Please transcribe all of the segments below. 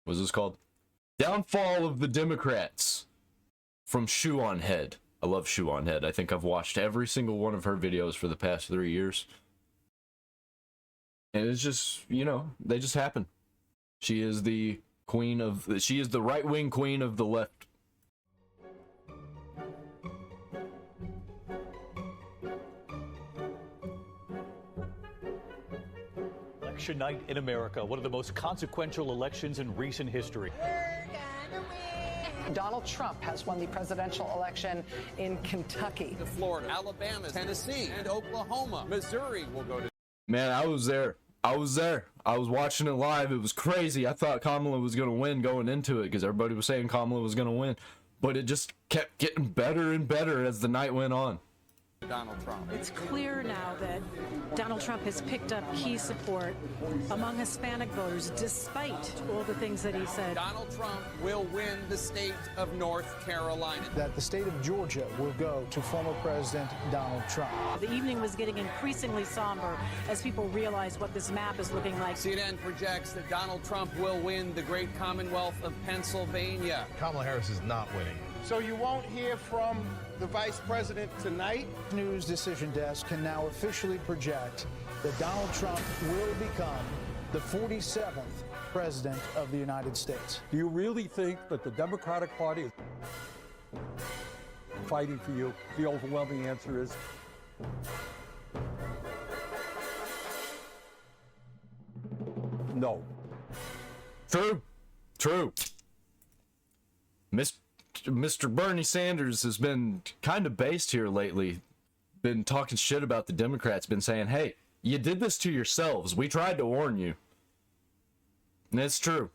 What's this called? Downfall of the Democrats. From Shoe on Head. I love Shoe on Head. I think I've watched every single one of her videos for the past 3 years. And it's just, you know, they just happen. She is the queen of... She is the right-wing queen of the left. Election night in America, one of the most consequential elections in recent history. Donald Trump has won the presidential election in Kentucky. To Florida, Alabama, Tennessee, and Oklahoma. Missouri will go to... Man, I was there. I was watching it live. It was crazy. I thought Kamala was going to win going into it because everybody was saying Kamala was going to win. But it just kept getting better and better as the night went on. Donald Trump. It's clear now that Donald Trump has picked up key support among Hispanic voters despite all the things that he said. Donald Trump will win the state of North Carolina. That the state of Georgia will go to former President Donald Trump. The evening was getting increasingly somber as people realized what this map is looking like. CNN projects that Donald Trump will win the great Commonwealth of Pennsylvania. Kamala Harris is not winning. So you won't hear from the vice president tonight? News Decision Desk can now officially project that Donald Trump will become the 47th president of the United States. Do you really think that the Democratic Party is fighting for you? The overwhelming answer is no. True. Mr. Bernie Sanders has been kind of based here lately. Been talking shit about the Democrats. Been saying, hey, you did this to yourselves. We tried to warn you. And it's true.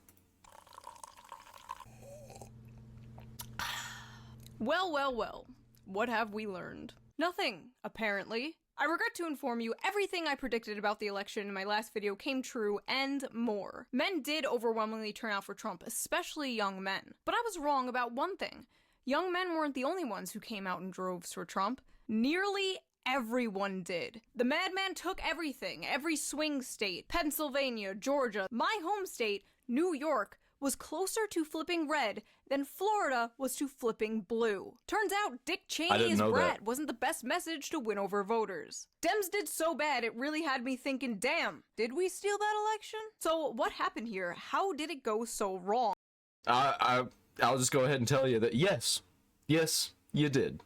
Well. What have we learned? Nothing, apparently. I regret to inform you, everything I predicted about the election in my last video came true, and more. Men did overwhelmingly turn out for Trump, especially young men. But I was wrong about one thing. Young men weren't the only ones who came out in droves for Trump. Nearly everyone did. The madman took everything, every swing state, Pennsylvania, Georgia, my home state, New York, was closer to flipping red than Florida was to flipping blue. Turns out Dick Cheney's brat wasn't the best message to win over voters. Dems did so bad it really had me thinking, damn, did we steal that election? So what happened here? How did it go so wrong? I'll just go ahead and tell you that yes, you did.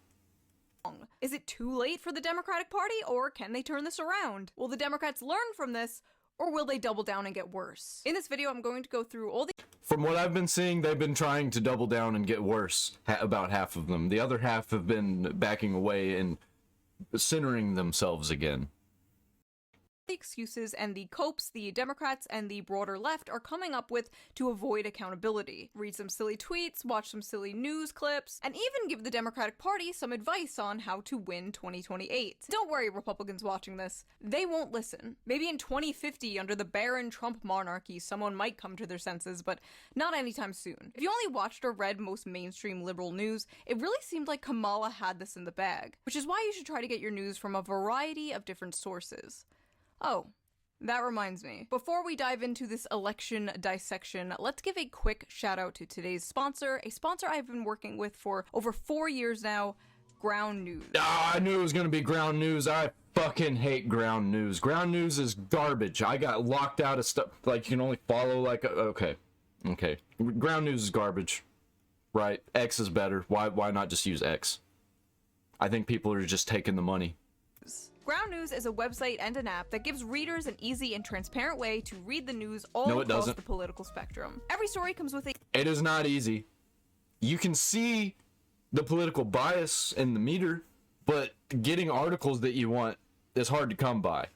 Is it too late for the Democratic Party, or can they turn this around? Will the Democrats learn from this, or will they double down and get worse? In this video, I'm going to go through all the... From what I've been seeing, they've been trying to double down and get worse, about half of them. The other half have been backing away and centering themselves again. The excuses and the copes the Democrats and the broader left are coming up with to avoid accountability. Read some silly tweets, watch some silly news clips, and even give the Democratic Party some advice on how to win 2028. Don't worry, Republicans watching this. They won't listen. Maybe in 2050, under the barren Trump monarchy, someone might come to their senses, but not anytime soon. If you only watched or read most mainstream liberal news, it really seemed like Kamala had this in the bag, which is why you should try to get your news from a variety of different sources. Oh, that reminds me. Before we dive into this election dissection, let's give a quick shout out to today's sponsor, a sponsor I've been working with for over 4 years now, Ground News. I knew it was going to be Ground News. I fucking hate Ground News. Ground News is garbage. I got locked out of stuff. Like, you can only follow like... Okay. Ground News is garbage. Right? X is better. Why not just use X? I think people are just taking the money. Ground News is a website and an app that gives readers an easy and transparent way to read the news all across the political spectrum. Every story comes with a... It is not easy. You can see the political bias in the meter, but getting articles that you want is hard to come by.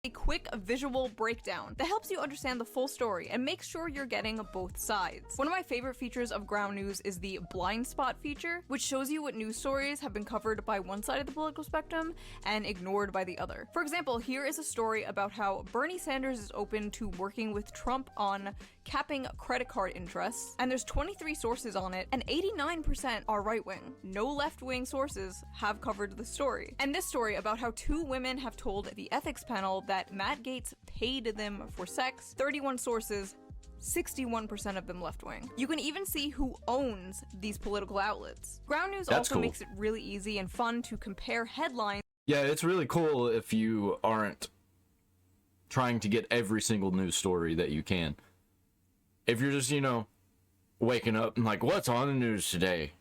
A quick visual breakdown that helps you understand the full story and makes sure you're getting both sides. One of my favorite features of Ground News is the blind spot feature, which shows you what news stories have been covered by one side of the political spectrum and ignored by the other. For example, here is a story about how Bernie Sanders is open to working with Trump on capping credit card interests, and there's 23 sources on it, and 89% are right-wing. No left-wing sources have covered the story. And this story about how 2 women have told the ethics panel that Matt Gaetz paid them for sex, 31 sources, 61% of them left-wing. You can even see who owns these political outlets. Ground News That's also cool. makes it really easy and fun to compare headlines. Yeah, it's really cool if you aren't trying to get every single news story that you can. If you're just, waking up and like, what's on the news today?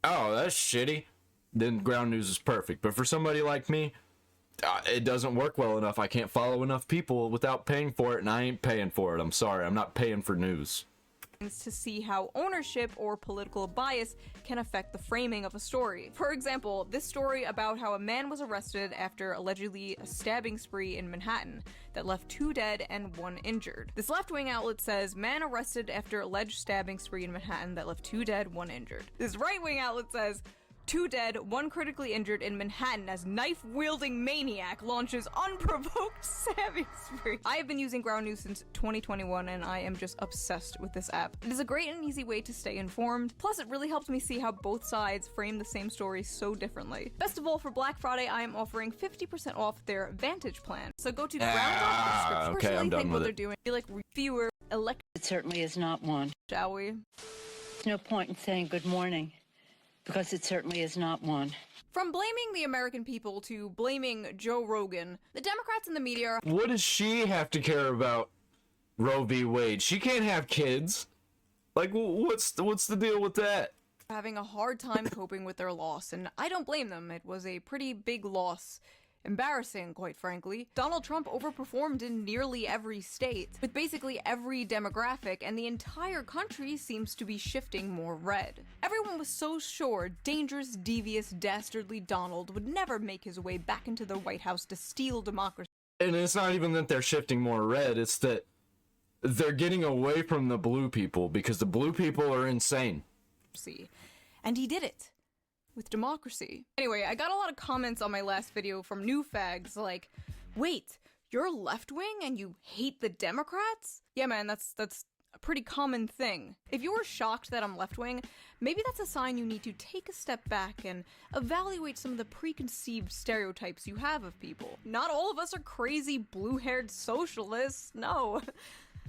Oh, that's shitty. Then Ground News is perfect. But for somebody like me, it doesn't work well enough. I can't follow enough people without paying for it, and I ain't paying for it. I'm sorry, I'm not paying for news. To see how ownership or political bias can affect the framing of a story. For example, this story about how a man was arrested after allegedly a stabbing spree in Manhattan that left 2 dead and 1 injured. This left-wing outlet says, man arrested after alleged stabbing spree in Manhattan that left 2 dead, 1 injured. This right-wing outlet says, 2 dead, 1 critically injured in Manhattan as knife-wielding maniac launches unprovoked stabbing spree. I have been using Ground News since 2021 and I am just obsessed with this app. It is a great and easy way to stay informed, plus it really helps me see how both sides frame the same story so differently. Best of all, for Black Friday, I am offering 50% off their Vantage plan. So go to ground.subscription. Okay, I'm done think with what it. they're doing. Be like fewer elect. It certainly is not one. Shall we? There's no point in saying good morning, because it certainly is not one. From blaming the American people to blaming Joe Rogan, the Democrats and the media are What does she have to care about Roe v. Wade? She can't have kids. Like, what's the deal with that? having a hard time coping with their loss, and I don't blame them. It was a pretty big loss. Embarrassing, quite frankly. Donald Trump overperformed in nearly every state, with basically every demographic, and the entire country seems to be shifting more red. Everyone was so sure dangerous, devious, dastardly Donald would never make his way back into the White House to steal democracy. And it's not even that they're shifting more red, it's that they're getting away from the blue people, because the blue people are insane. And he did it. With democracy. Anyway, I got a lot of comments on my last video from new fags like, wait, you're left-wing and you hate the Democrats? Yeah, man, that's a pretty common thing. If you were shocked that I'm left-wing, maybe that's a sign you need to take a step back and evaluate some of the preconceived stereotypes you have of people. Not all of us are crazy blue-haired socialists, no.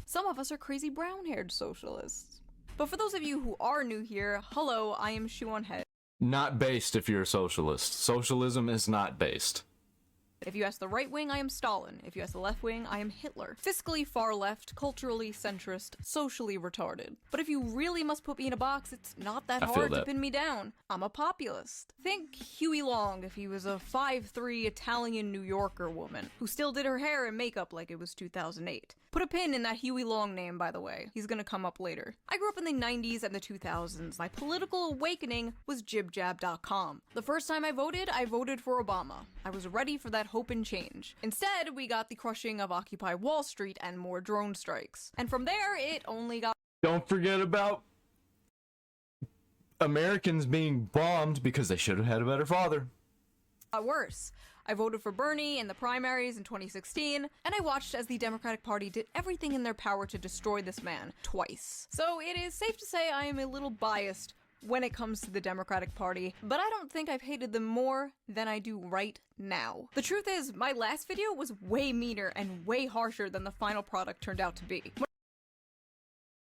Some of us are crazy brown-haired socialists. But for those of you who are new here, hello, I am Shoe on Head. Not based if you're a socialist. Socialism is not based. If you ask the right wing, I am Stalin. If you ask the left wing, I am Hitler. Fiscally far left, culturally centrist, socially retarded. But if you really must put me in a box, it's not that hard to pin me down. I'm a populist. Think Huey Long if he was a 5'3" Italian New Yorker woman who still did her hair and makeup like it was 2008. Put a pin in that Huey Long name, by the way. He's gonna come up later. I grew up in the 90s and the 2000s. My political awakening was jibjab.com. The first time I voted for Obama. I was ready for that hope and change. Instead, we got the crushing of Occupy Wall Street and more drone strikes. And from there, it only got— Don't forget about Americans being bombed because they should have had a better father. worse. I voted for Bernie in the primaries in 2016, and I watched as the Democratic Party did everything in their power to destroy this man twice. So it is safe to say I am a little biased when it comes to the Democratic Party, but I don't think I've hated them more than I do right now. The truth is, my last video was way meaner and way harsher than the final product turned out to be.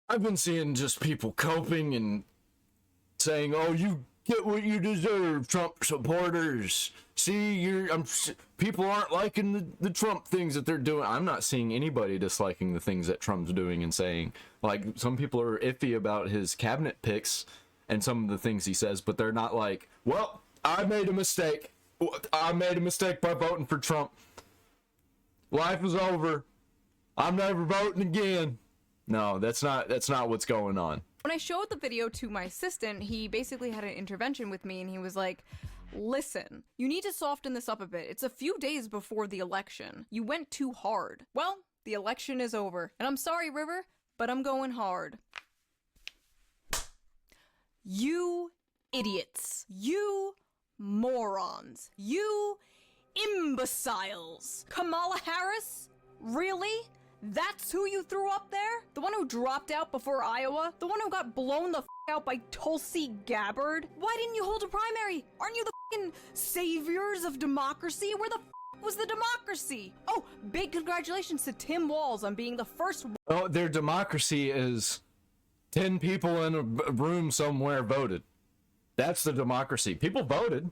I've been seeing just people coping and saying, oh, you get what you deserve, Trump supporters. See, people aren't liking the Trump things that they're doing. I'm not seeing anybody disliking the things that Trump's doing and saying. Like, some people are iffy about his cabinet picks and some of the things he says, but they're not like, well, I made a mistake. I made a mistake by voting for Trump. Life is over. I'm never voting again. No, that's not what's going on. When I showed the video to my assistant, he basically had an intervention with me and he was like, listen, you need to soften this up a bit. It's a few days before the election. You went too hard. Well, the election is over. And I'm sorry, River, but I'm going hard. You idiots. You morons. You imbeciles. Kamala Harris? Really? That's who you threw up there? The one who dropped out before Iowa? The one who got blown the f*** out by Tulsi Gabbard? Why didn't you hold a primary? Aren't you the f***ing saviors of democracy? Where the f*** was the democracy? Oh, big congratulations to Tim Walz on being the first. Oh, their democracy is 10 people in a room somewhere voted. That's the democracy. People voted.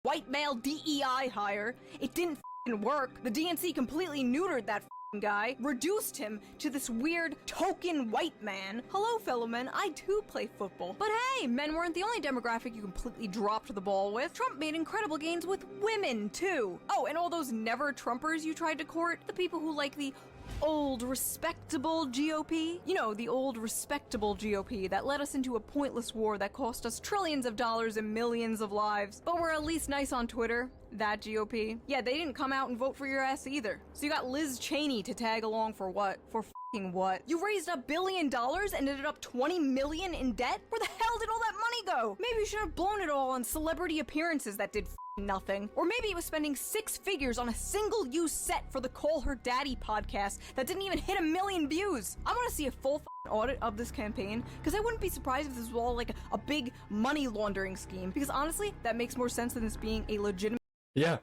White male DEI hire. It didn't work. The DNC completely neutered that guy, reduced him to this weird token white man. Hello, fellow men, I too play football. But hey, men weren't the only demographic you completely dropped the ball with. Trump made incredible gains with women, too. Oh, and all those never-Trumpers you tried to court, the people who like the old, respectable GOP? You know, the old, respectable GOP that led us into a pointless war that cost us trillions of dollars and millions of lives. But we're at least nice on Twitter. That GOP. Yeah, they didn't come out and vote for your ass either. So you got Liz Cheney to tag along for what? For f***ing what? You raised $1 billion and ended up $20 million in debt? Where the hell did all that money go? Maybe you should have blown it all on celebrity appearances that did nothing. Or maybe it was spending 6 figures on a single-use set for the Call Her Daddy podcast that didn't even hit 1 million views. I want to see a full audit of this campaign, because I wouldn't be surprised if this was all like a big money laundering scheme, because honestly, that makes more sense than this being a legitimate. Yeah,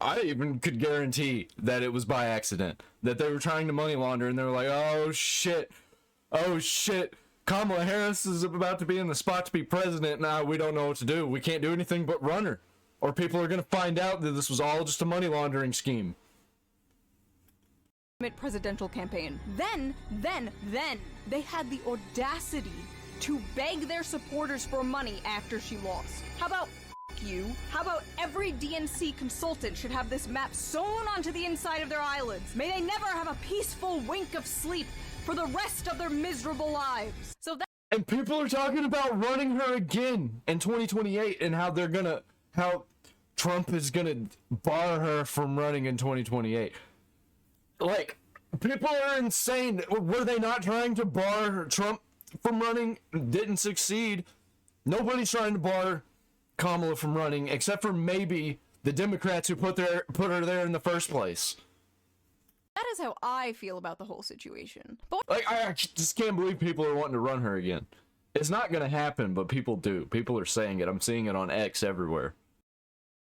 I even could guarantee that it was by accident, that they were trying to money launder, and they were like, oh shit, Kamala Harris is about to be in the spot to be president. Now we don't know what to do. We can't do anything but run her, or people are going to find out that this was all just a money laundering scheme. Presidential campaign. Then they had the audacity to beg their supporters for money after she lost. How about you? How about every DNC consultant should have this map sewn onto the inside of their eyelids? May they never have a peaceful wink of sleep for the rest of their miserable lives. So that. And people are talking about running her again in 2028, and how Trump is gonna bar her from running in 2028. Like, people are insane. Were they not trying to bar Trump from running? Didn't succeed. Nobody's trying to bar Kamala from running, except for maybe the Democrats who put her there in the first place. That is how I feel about the whole situation. But like, I just can't believe people are wanting to run her again. It's not gonna happen, but people do. People are saying it. I'm seeing it on X everywhere.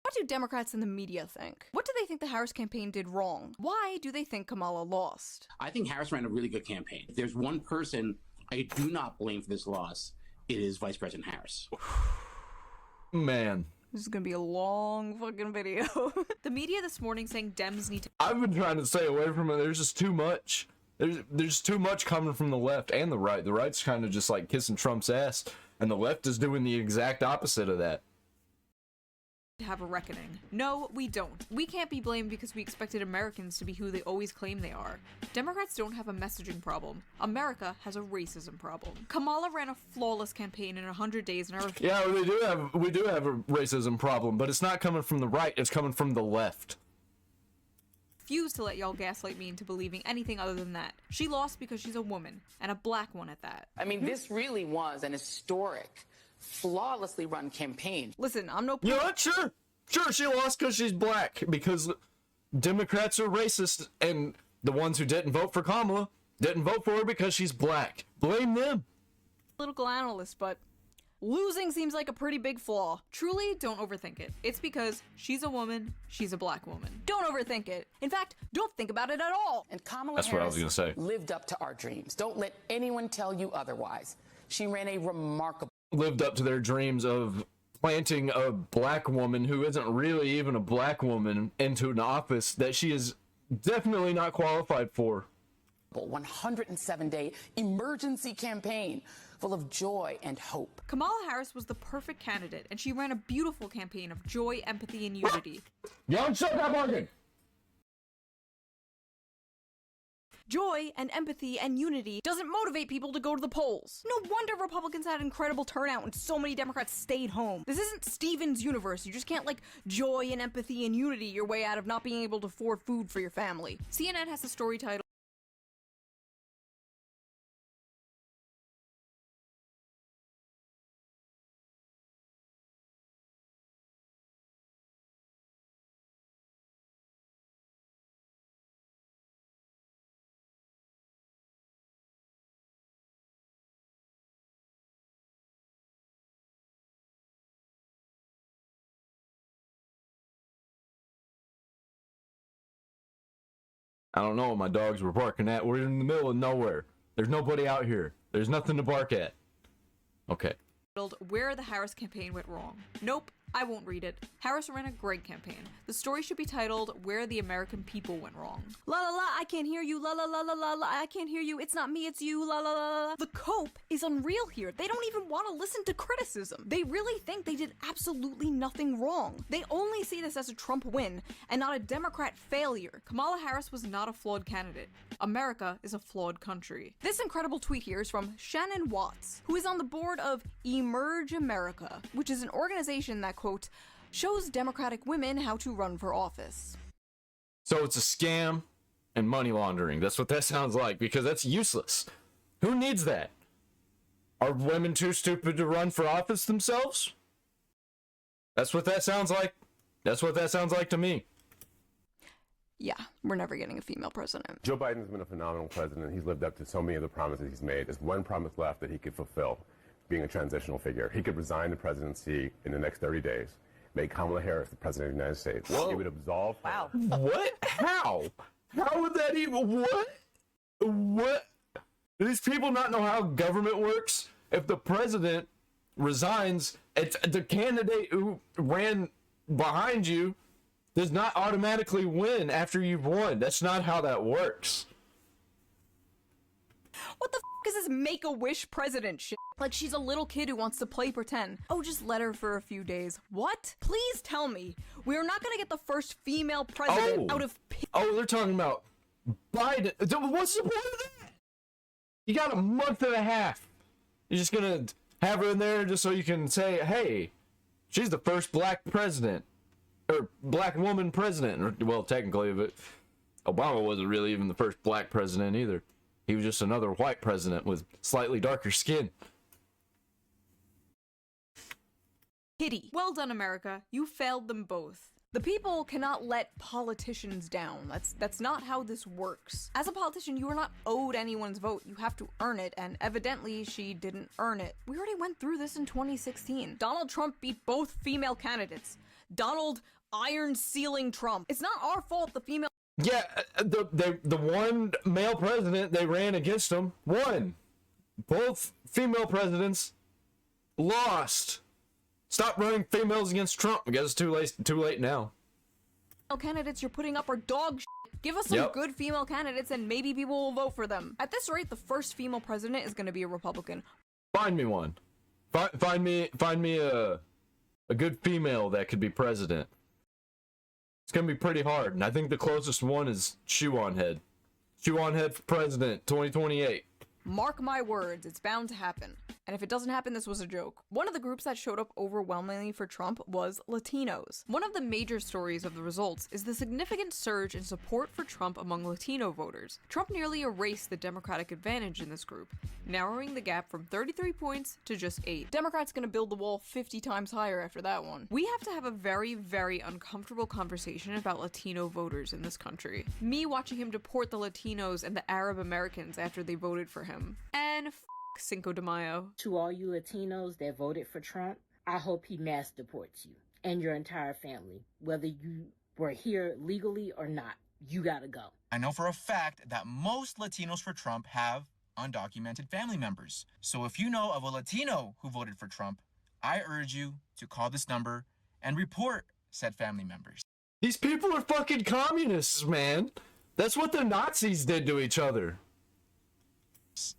What do Democrats and the media think? What do they think the Harris campaign did wrong? Why do they think Kamala lost? I think Harris ran a really good campaign. If there's one person I do not blame for this loss, it is Vice President Harris. Man. This is gonna be a long fucking video. The media this morning saying Dems need to. I've been trying to stay away from it. There's just too much. There's too much coming from the left and the right. The right's kind of just like kissing Trump's ass, and the left is doing the exact opposite of that. Have a reckoning. No, we don't. We can't be blamed because we expected Americans to be who they always claim they are. Democrats don't have a messaging problem. America has a racism problem. Kamala ran a flawless campaign in 100 days and yeah, we do have a racism problem, but it's not coming from the right, it's coming from the left. Refuse to let y'all gaslight me into believing anything other than that. She lost because she's a woman, and a black one at that. I mean, this really was an historic, flawlessly run campaign. Listen, I'm no. You know what? Sure, she lost because she's black. Because Democrats are racist, and the ones who didn't vote for Kamala didn't vote for her because she's black. Blame them. Political analyst, but losing seems like a pretty big flaw. Truly, don't overthink it. It's because she's a woman, she's a black woman. Don't overthink it. In fact, don't think about it at all. And Kamala That's what I was gonna say. Lived up to our dreams. Don't let anyone tell you otherwise. She ran a remarkable. Lived up to their dreams of planting a black woman who isn't really even a black woman into an office that she is definitely not qualified for. 107-day emergency campaign full of joy and hope. Kamala Harris was the perfect candidate, and she ran a beautiful campaign of joy, empathy, and unity. Young, shut up, Morgan! Joy and empathy and unity doesn't motivate people to go to the polls. No wonder Republicans had incredible turnout and so many Democrats stayed home. This isn't Steven's universe. You just can't, like, joy and empathy and unity your way out of not being able to afford food for your family. CNN has a story titled I don't know. My dogs were barking at. We're in the middle of nowhere. There's nobody out here. There's nothing to bark at. Okay. Where the Harris campaign went wrong. Nope, I won't read it. Harris ran a great campaign. The story should be titled, Where the American People Went Wrong. La la la, I can't hear you. La la la la la la, I can't hear you. It's not me, it's you. La la la la. The cope is unreal here. They don't even want to listen to criticism. They really think they did absolutely nothing wrong. They only see this as a Trump win and not a Democrat failure. Kamala Harris was not a flawed candidate. America is a flawed country. This incredible tweet here is from Shannon Watts, who is on the board of Emerge America, which is an organization that, quote, shows Democratic women how to run for office. So it's a scam and money laundering. That's what that sounds like, because that's useless. Who needs that? Are women too stupid to run for office themselves? That's what that sounds like. That's what that sounds like to me. Yeah, we're never getting a female president. Joe Biden's been a phenomenal president. He's lived up to so many of the promises he's made. There's one promise left that he could fulfill, being a transitional figure. He could resign the presidency in the next 30 days, make Kamala Harris the president of the United States. Whoa. He would absolve her. Wow. What? How? How would that even... What? Do these people not know how government works? If the president resigns, it's the candidate who ran behind you does not automatically win after you've won. That's not how that works. What the f*** is this Make-A-Wish president shit? Like she's a little kid who wants to play pretend. Oh, just let her for a few days. What? Please tell me. We're not gonna get the first female president out of... Oh, they're talking about Biden. What's the point of that? You got a month and a half. You're just gonna have her in there just so you can say, hey, she's the first black president. Or black woman president. Well, technically, but Obama wasn't really even the first black president either. He was just another white president with slightly darker skin. Kitty. Well done, America. You failed them both. The people cannot let politicians down. That's not how this works. As a politician, you are not owed anyone's vote. You have to earn it, and evidently she didn't earn it. We already went through this in 2016. Donald Trump beat both female candidates. Donald iron sealing Trump. It's not our fault the female... Yeah, the one male president they ran against him won. Both female presidents lost. Stop running females against Trump. I guess it's too late now. Candidates you're putting up are dog shit. Give us some good female candidates and maybe people will vote for them. At this rate, the first female president is going to be a Republican. Find me one. Find me a good female that could be president. It's gonna be pretty hard, and I think the closest one is Shoe on Head. Shoe on Head for president, 2028. Mark my words, it's bound to happen. And if it doesn't happen, this was a joke. One of the groups that showed up overwhelmingly for Trump was Latinos. One of the major stories of the results is the significant surge in support for Trump among Latino voters. Trump nearly erased the Democratic advantage in this group, narrowing the gap from 33 points to just 8. Democrats gonna build the wall 50 times higher after that one. We have to have a very, very uncomfortable conversation about Latino voters in this country. Me watching him deport the Latinos and the Arab Americans after they voted for him. And Cinco de Mayo. To all you Latinos that voted for Trump, I hope he mass deports you and your entire family. Whether you were here legally or not, you gotta go. I know for a fact that most Latinos for Trump have undocumented family members. So if you know of a Latino who voted for Trump, I urge you to call this number and report said family members. These people are fucking communists, man. That's what the Nazis did to each other.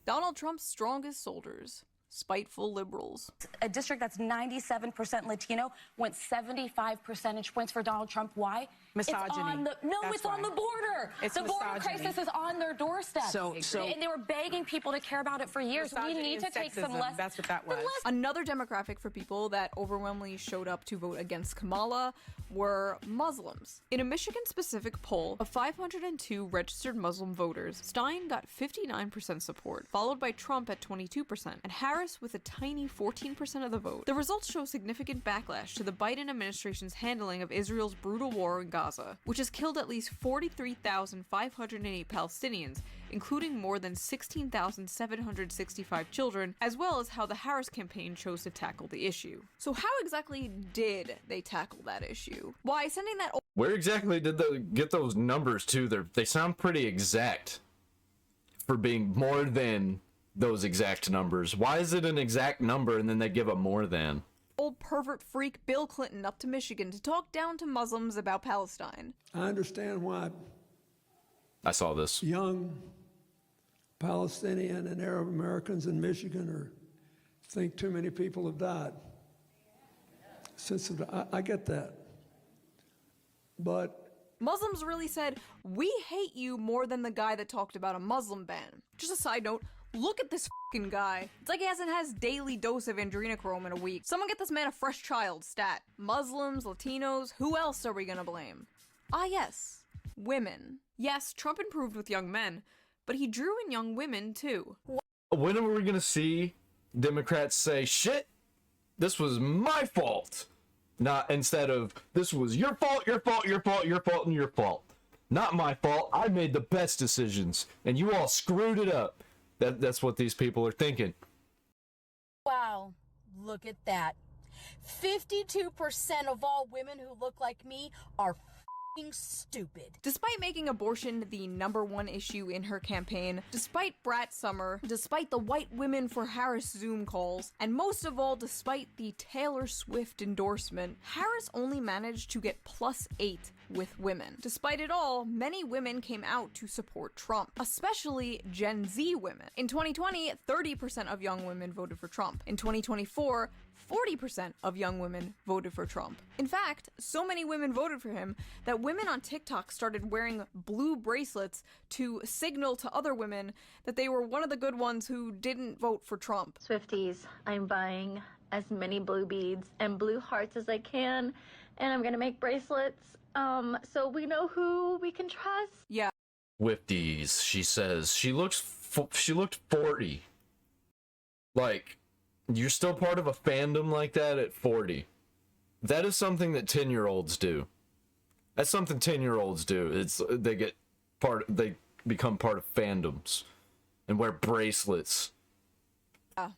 Donald Trump's strongest soldiers. Spiteful liberals. A district that's 97% Latino went 75 percentage points for Donald Trump. Why? Misogyny. It's on the border. It's the border misogyny. crisis is on their doorstep. And they were begging people to care about it for years. We need to take some less. That's what that was. Another demographic for people that overwhelmingly showed up to vote against Kamala were Muslims. In a Michigan-specific poll of 502 registered Muslim voters, Stein got 59% support, followed by Trump at 22%, and Harris with a tiny 14% of the vote. The results show significant backlash to the Biden administration's handling of Israel's brutal war in Gaza. Gaza, which has killed at least 43,508 Palestinians, including more than 16,765 children, as well as how the Harris campaign chose to tackle the issue. So how exactly did they tackle that issue? Why, sending that... Where exactly did they get those numbers to? They sound pretty exact for being more than those exact numbers. Why is it an exact number and then they give a more than? Old pervert freak Bill Clinton up to Michigan to talk down to Muslims about Palestine. I understand why I saw this. Young Palestinian and Arab Americans in Michigan think too many people have died. I get that. But Muslims really said, we hate you more than the guy that talked about a Muslim ban. Just a side note, look at this fucking guy. It's like he hasn't had his daily dose of adrenochrome in a week. Someone get this man a fresh child stat. Muslims, Latinos, who else are we gonna blame? Ah yes, women. Yes, Trump improved with young men, but he drew in young women too. When are we gonna see Democrats say, shit, this was my fault? Not instead of, this was your fault, your fault, your fault, your fault, and your fault. Not my fault, I made the best decisions, and you all screwed it up. That's what these people are thinking. Wow, look at that. 52% of all women who look like me are f***ing stupid. Despite making abortion the #1 issue in her campaign, despite Brat Summer, despite the White Women for Harris Zoom calls, and most of all, despite the Taylor Swift endorsement, Harris only managed to get +8 with women. Despite it all, many women came out to support Trump, especially Gen Z women. In 2020, 30% of young women voted for Trump. In 2024, 40% of young women voted for Trump. In fact, so many women voted for him that women on TikTok started wearing blue bracelets to signal to other women that they were one of the good ones who didn't vote for Trump. Swifties, I'm buying as many blue beads and blue hearts as I can, and I'm gonna make bracelets so we know who we can trust. Yeah. Swifties, she says. She looked 40. Like, you're still part of a fandom like that at 40. That is something that 10-year-olds do. That's something 10-year-olds do. They become part of fandoms and wear bracelets. Yeah.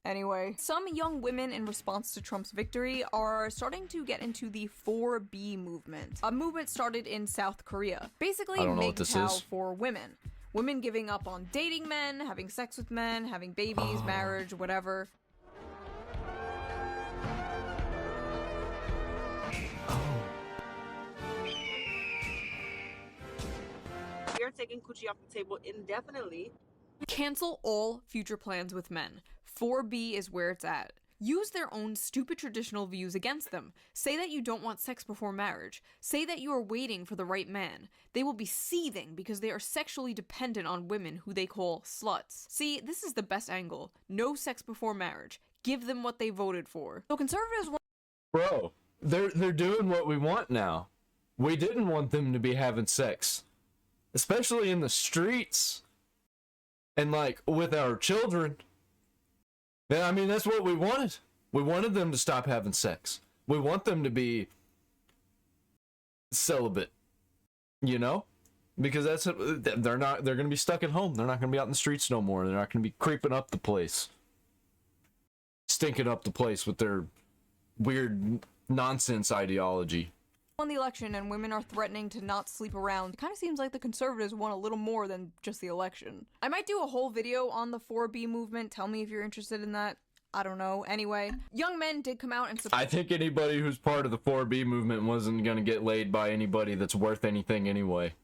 Anyway, some young women in response to Trump's victory are starting to get into the 4B movement. A movement started in South Korea. Basically, MGTOW for women. Women giving up on dating men, having sex with men, having babies, marriage, whatever. We are taking coochie off the table indefinitely. Cancel all future plans with men. 4B is where it's at. Use their own stupid traditional views against them. Say that you don't want sex before marriage. Say that you are waiting for the right man. They will be seething because they are sexually dependent on women who they call sluts. See, this is the best angle. No sex before marriage. Give them what they voted for. So conservatives want— Bro, they're doing what we want now. We didn't want them to be having sex. Especially in the streets. And like, with our children. Yeah, I mean, that's what we wanted. We wanted them to stop having sex. We want them to be celibate, you know? Because they're going to be stuck at home. They're not going to be out in the streets no more. They're not going to be creeping up the place. Stinking up the place with their weird nonsense ideology. won the election and women are threatening to not sleep around. It kind of seems like the conservatives want a little more than just the election. I might do a whole video on the 4B movement. Tell me if you're interested in that. I don't know. Anyway, young men did come out and support— I think anybody who's part of the 4B movement wasn't gonna get laid by anybody that's worth anything anyway.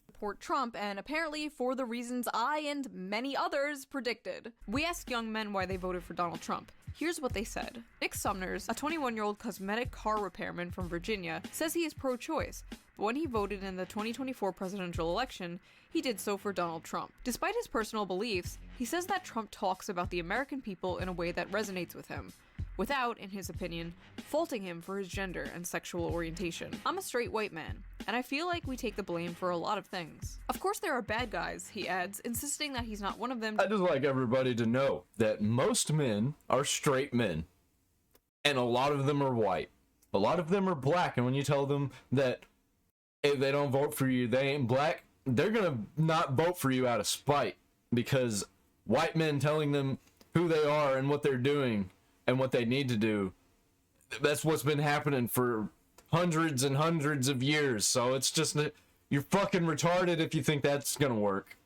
Support Trump, and apparently for the reasons I and many others predicted. We asked young men why they voted for Donald Trump. Here's what they said. Nick Sumners, a 21-year-old cosmetic car repairman from Virginia, says he is pro-choice, but when he voted in the 2024 presidential election, he did so for Donald Trump. Despite his personal beliefs, he says that Trump talks about the American people in a way that resonates with him, without, in his opinion, faulting him for his gender and sexual orientation. I'm a straight white man, and I feel like we take the blame for a lot of things. Of course there are bad guys, he adds, insisting that he's not one of them. I'd just like everybody to know that most men are straight men, and a lot of them are white. A lot of them are black, and when you tell them that if they don't vote for you, they ain't black, they're gonna not vote for you out of spite, because white men telling them who they are and what they're doing and what they need to do, that's what's been happening for hundreds and hundreds of years. So it's just, you're fucking retarded if you think that's gonna work.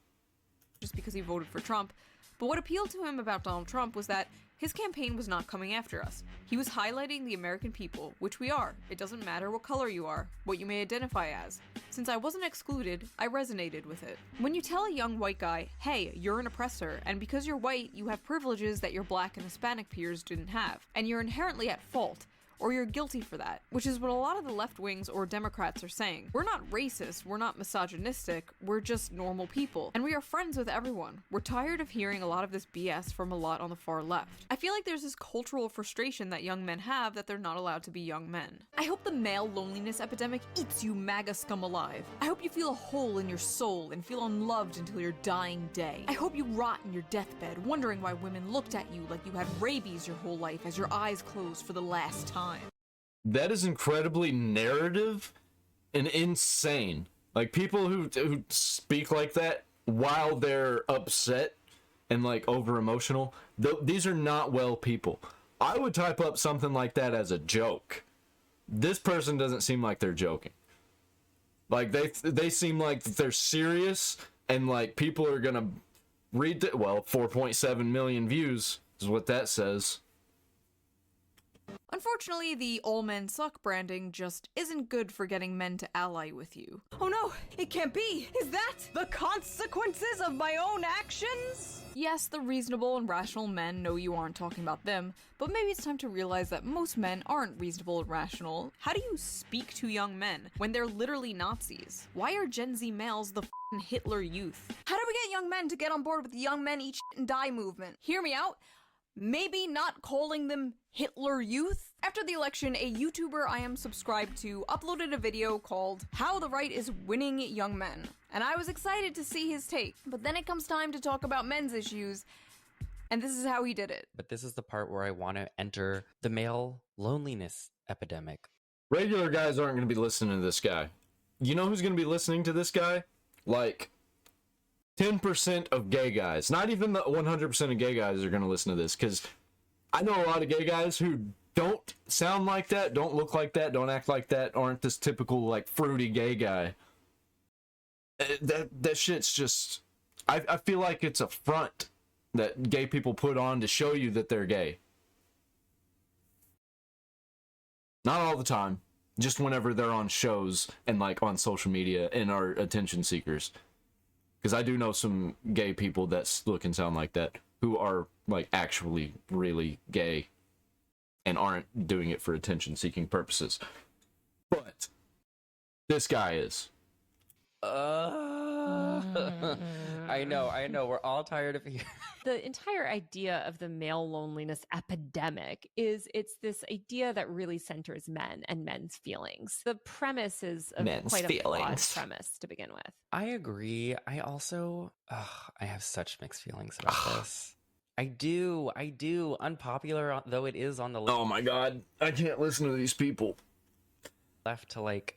Just because he voted for Trump. But what appealed to him about Donald Trump was that his campaign was not coming after us. He was highlighting the American people, which we are. It doesn't matter what color you are, what you may identify as. Since I wasn't excluded, I resonated with it. When you tell a young white guy, hey, you're an oppressor, and because you're white, you have privileges that your black and Hispanic peers didn't have, and you're inherently at fault, or you're guilty for that, which is what a lot of the left wings or Democrats are saying. We're not racist, we're not misogynistic, we're just normal people, and we are friends with everyone. We're tired of hearing a lot of this BS from a lot on the far left. I feel like there's this cultural frustration that young men have that they're not allowed to be young men. I hope the male loneliness epidemic eats you MAGA scum alive. I hope you feel a hole in your soul and feel unloved until your dying day. I hope you rot in your deathbed, wondering why women looked at you like you had rabies your whole life as your eyes closed for the last time. That is incredibly narrative and insane. Like, people who speak like that while they're upset and like over emotional, these are not well people. I would type up something like that as a joke. This person doesn't seem like they're joking. Like, they seem like they're serious, and like people are gonna read it. Well, 4.7 million views is what that says. Unfortunately, the all men suck branding just isn't good for getting men to ally with you. Oh no, it can't be! Is that the consequences of my own actions? Yes, the reasonable and rational men know you aren't talking about them, but maybe it's time to realize that most men aren't reasonable and rational. How do you speak to young men when they're literally Nazis? Why are Gen Z males the f***ing Hitler youth? How do we get young men to get on board with the young men eat shit and die movement? Hear me out. Maybe not calling them Hitler Youth? After the election, a YouTuber I am subscribed to uploaded a video called How the Right is Winning Young Men, and I was excited to see his take. But then it comes time to talk about men's issues, and this is how he did it. But this is the part where I want to enter the male loneliness epidemic. Regular guys aren't going to be listening to this guy. You know who's going to be listening to this guy? Like, 10% of gay guys. Not even the 100% of gay guys are going to listen to this, because I know a lot of gay guys who don't sound like that, don't look like that, don't act like that, aren't this typical, like, fruity gay guy. That shit's just... I feel like it's a front that gay people put on to show you that they're gay. Not all the time. Just whenever they're on shows and, like, on social media and are attention seekers. Because I do know some gay people that look and sound like that who are, like, actually really gay and aren't doing it for attention-seeking purposes. But this guy is. I know. We're all tired of hearing. The entire idea of the male loneliness epidemic is it's this idea that really centers men and men's feelings. The premise is quite a flawed premise to begin with. I agree. I also, I have such mixed feelings about this. I do. Unpopular though it is on the left. Oh my god, I can't listen to these people. Left to like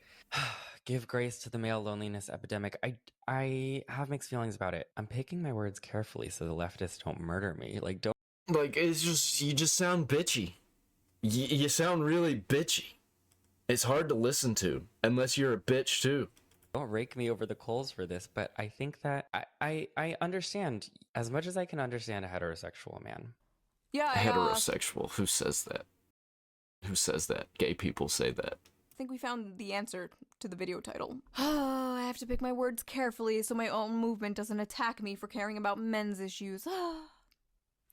give grace to the male loneliness epidemic. I have mixed feelings about it. I'm picking my words carefully so the leftists don't murder me. Like, don't. Like, it's just, you just sound bitchy. You sound really bitchy. It's hard to listen to, unless you're a bitch too. Don't rake me over the coals for this, but I think that I understand as much as I can understand a heterosexual man. Yeah, Heterosexual? Who says that? Who says that? Gay people say that. I think we found the answer to the video title. Oh, I have to pick my words carefully so my own movement doesn't attack me for caring about men's issues.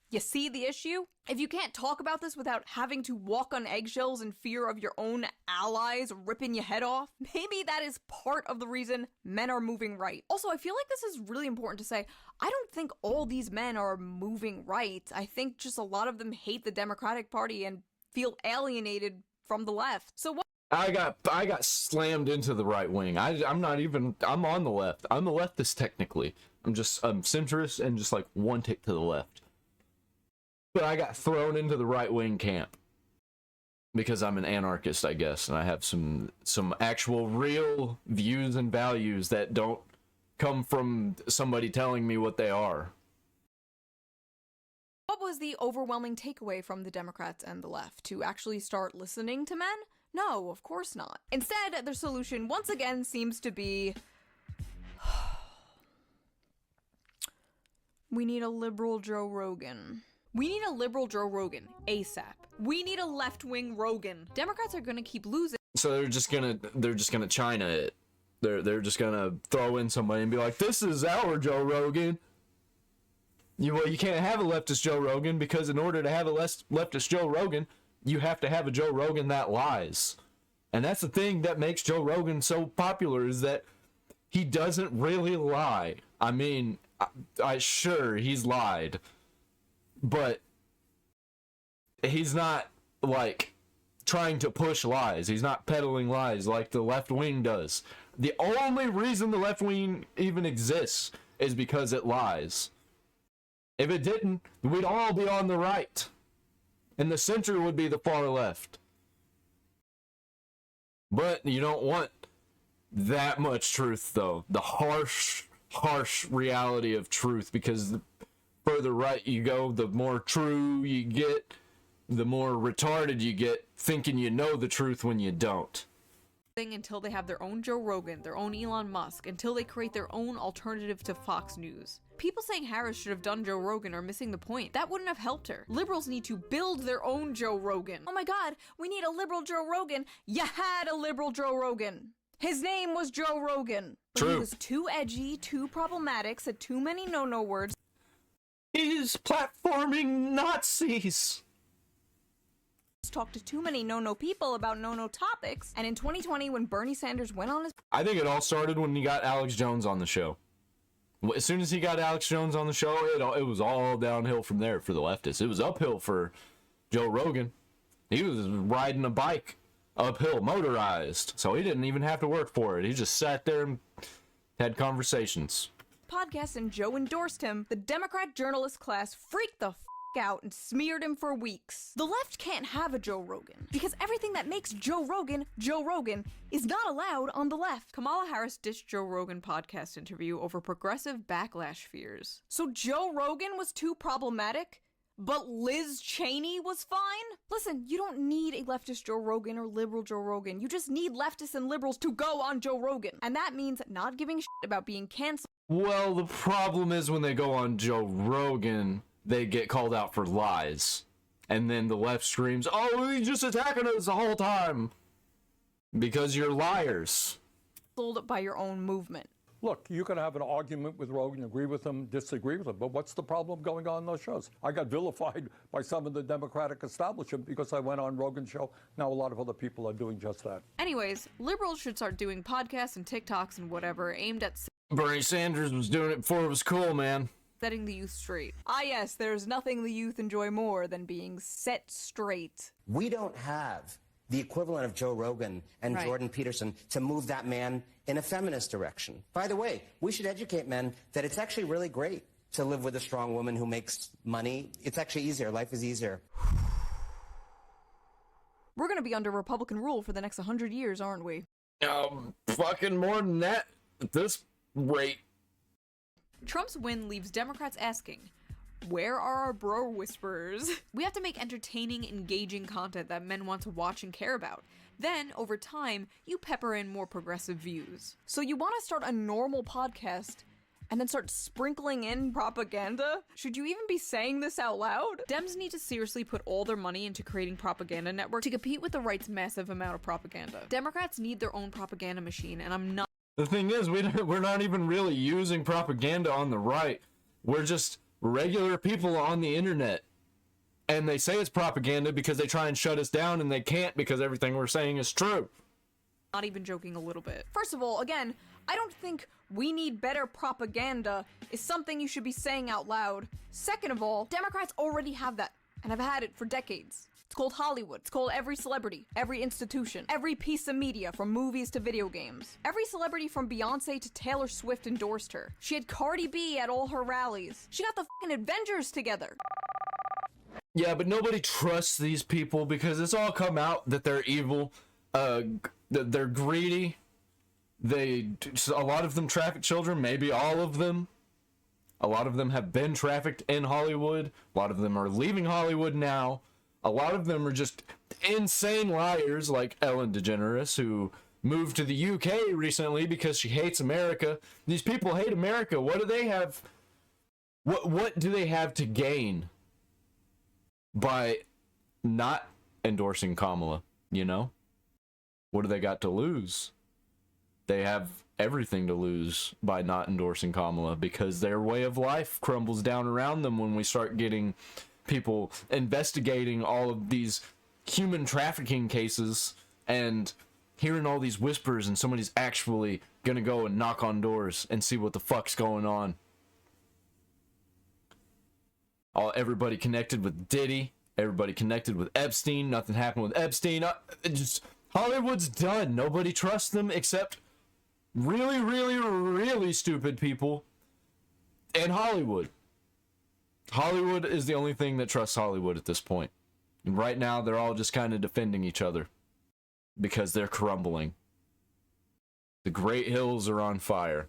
You see the issue? If you can't talk about this without having to walk on eggshells in fear of your own allies ripping your head off, maybe that is part of the reason men are moving right. Also, I feel like this is really important to say. I don't think all these men are moving right. I think just a lot of them hate the Democratic Party and feel alienated from the left. So what? I got slammed into the right wing. I'm on the left. I'm the leftist technically. I'm centrist and just like one tick to the left. But I got thrown into the right wing camp. because I'm an anarchist, I guess, and I have some actual real views and values that don't come from somebody telling me what they are. What was the overwhelming takeaway from the Democrats and the left? To actually start listening to men? No, of course not. Instead, their solution once again seems to be... we need a liberal Joe Rogan. We need a liberal Joe Rogan, ASAP. We need a left-wing Rogan. Democrats are gonna keep losing. So they're just gonna China it. They're just gonna throw in somebody and be like, this is our Joe Rogan. You can't have a leftist Joe Rogan, because in order to have a leftist Joe Rogan, you have to have a Joe Rogan that lies. And that's the thing that makes Joe Rogan so popular, is that he doesn't really lie. I mean, sure, he's lied, but he's not, like, trying to push lies. He's not peddling lies like the left wing does. The only reason the left wing even exists is because it lies. If it didn't, we'd all be on the right, and the center would be the far left. But you don't want that much truth, though. The harsh reality of truth, because the further right you go, the more true you get, the more retarded you get, thinking you know the truth when you don't. Until they have their own Joe Rogan, their own Elon Musk, until they create their own alternative to Fox News. People saying Harris should have done Joe Rogan are missing the point. That wouldn't have helped her. Liberals need to build their own Joe Rogan. Oh my god, we need a liberal Joe Rogan. You had a liberal Joe Rogan. His name was Joe Rogan. But he was too edgy, too problematic, said too many no-no words. He's platforming Nazis. Talked to too many no-no people about no-no topics, and in 2020 when Bernie Sanders went on his... I think it all started when he got Alex Jones on the show. As soon as he got Alex Jones on the show, it was all downhill from there for the leftists. It was uphill for Joe Rogan. He was riding a bike uphill, motorized, so he didn't even have to work for it. He just sat there and had conversations. Podcast, and Joe endorsed him. The Democrat journalist class freaked the out and smeared him for weeks. The left can't have a Joe Rogan, because everything that makes Joe Rogan, is not allowed on the left. Kamala Harris ditched Joe Rogan podcast interview over progressive backlash fears. So Joe Rogan was too problematic, but Liz Cheney was fine? Listen, you don't need a leftist Joe Rogan or liberal Joe Rogan. You just need leftists and liberals to go on Joe Rogan. And that means not giving a shit about being canceled. Well, the problem is when they go on Joe Rogan, they get called out for lies. And then the left screams, oh, he's just attacking us the whole time. Because you're liars. Sold by your own movement. Look, you can have an argument with Rogan, agree with him, disagree with him, but what's the problem going on those shows? I got vilified by some of the Democratic establishment because I went on Rogan's show. Now a lot of other people are doing just that. Anyways, liberals should start doing podcasts and TikToks and whatever aimed at... Bernie Sanders was doing it before it was cool, man. Setting the youth straight. Ah yes, there's nothing the youth enjoy more than being set straight. We don't have the equivalent of Joe Rogan and Jordan Peterson to move that man in a feminist direction. By the way, we should educate men that it's actually really great to live with a strong woman who makes money. It's actually easier. Life is easier. We're gonna be under Republican rule for the next 100 years, aren't we? Fucking more than that at this rate. Trump's win leaves Democrats asking, where are our bro whisperers? We have to make entertaining, engaging content that men want to watch and care about. Then, over time, you pepper in more progressive views. So you want to start a normal podcast and then start sprinkling in propaganda? Should you even be saying this out loud? Dems need to seriously put all their money into creating propaganda network to compete with the right's massive amount of propaganda. Democrats need their own propaganda machine, and I'm not. The thing is, we're not even really using propaganda on the right. We're just regular people on the internet. And they say it's propaganda because they try and shut us down, and they can't because everything we're saying is true. Not even joking a little bit. First of all, again, I don't think we need better propaganda is something you should be saying out loud. Second of all, Democrats already have that, and have had it for decades. It's called Hollywood. It's called every celebrity, every institution, every piece of media, from movies to video games. Every celebrity from Beyonce to Taylor Swift endorsed her. She had Cardi B at all her rallies. She got the fucking Avengers together. Yeah, but nobody trusts these people because it's all come out that they're evil, that they're greedy. A lot of them traffic children, maybe all of them. A lot of them have been trafficked in Hollywood. A lot of them are leaving Hollywood now. A lot of them are just insane liars like Ellen DeGeneres, who moved to the UK recently because she hates America. These people hate America. What do they have? What do they have to gain by not endorsing Kamala, you know? What do they got to lose? They have everything to lose by not endorsing Kamala because their way of life crumbles down around them when we start getting people investigating all of these human trafficking cases and hearing all these whispers and somebody's actually gonna go and knock on doors and see what the fuck's going on. Everybody connected with Diddy, everybody connected with Epstein, nothing happened with Epstein. Hollywood's done. Nobody trusts them except really, really, really stupid people in Hollywood. Hollywood is the only thing that trusts Hollywood at this point. And right now, they're all just kind of defending each other because they're crumbling. The Great Hills are on fire.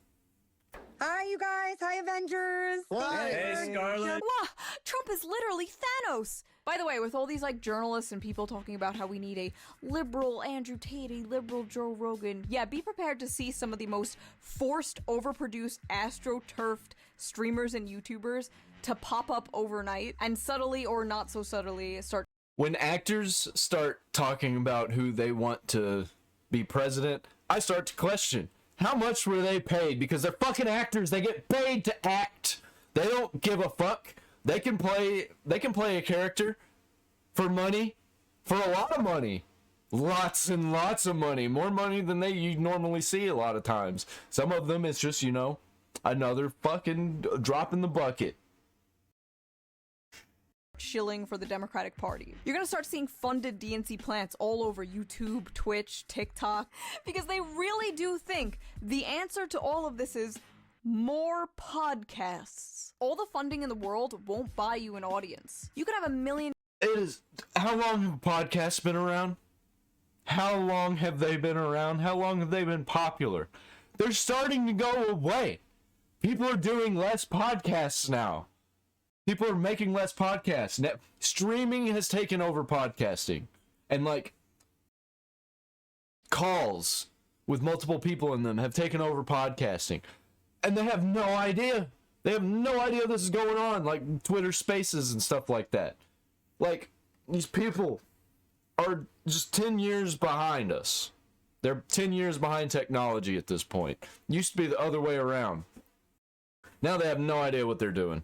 Hi, you guys. Hi, Avengers. Hey, Scarlet. Wow, Trump is literally Thanos. By the way, with all these like journalists and people talking about how we need a liberal Andrew Tate, a liberal Joe Rogan, yeah, be prepared to see some of the most forced, overproduced, astroturfed streamers and YouTubers to pop up overnight and subtly or not so subtly start. When actors start talking about who they want to be president, I start to question. How much were they paid? Because they're fucking actors. They get paid to act. They don't give a fuck. They can play a character for money, for a lot of money. Lots and lots of money. More money than you normally see a lot of times. Some of them it's just, another fucking drop in the bucket. Shilling for the Democratic Party. You're gonna start seeing funded DNC plants all over YouTube, Twitch, TikTok, because they really do think the answer to all of this is more podcasts. All the funding in the world won't buy you an audience. You could have 1 million. How long have podcasts been around? How long have they been around? How long have they been popular? They're starting to go away. People are doing less podcasts now. People are making less podcasts. Streaming has taken over podcasting. And calls with multiple people in them have taken over podcasting. And they have no idea. They have no idea this is going on. Like Twitter Spaces and stuff like that. These people are just 10 years behind us. They're 10 years behind technology at this point. Used to be the other way around. Now they have no idea what they're doing.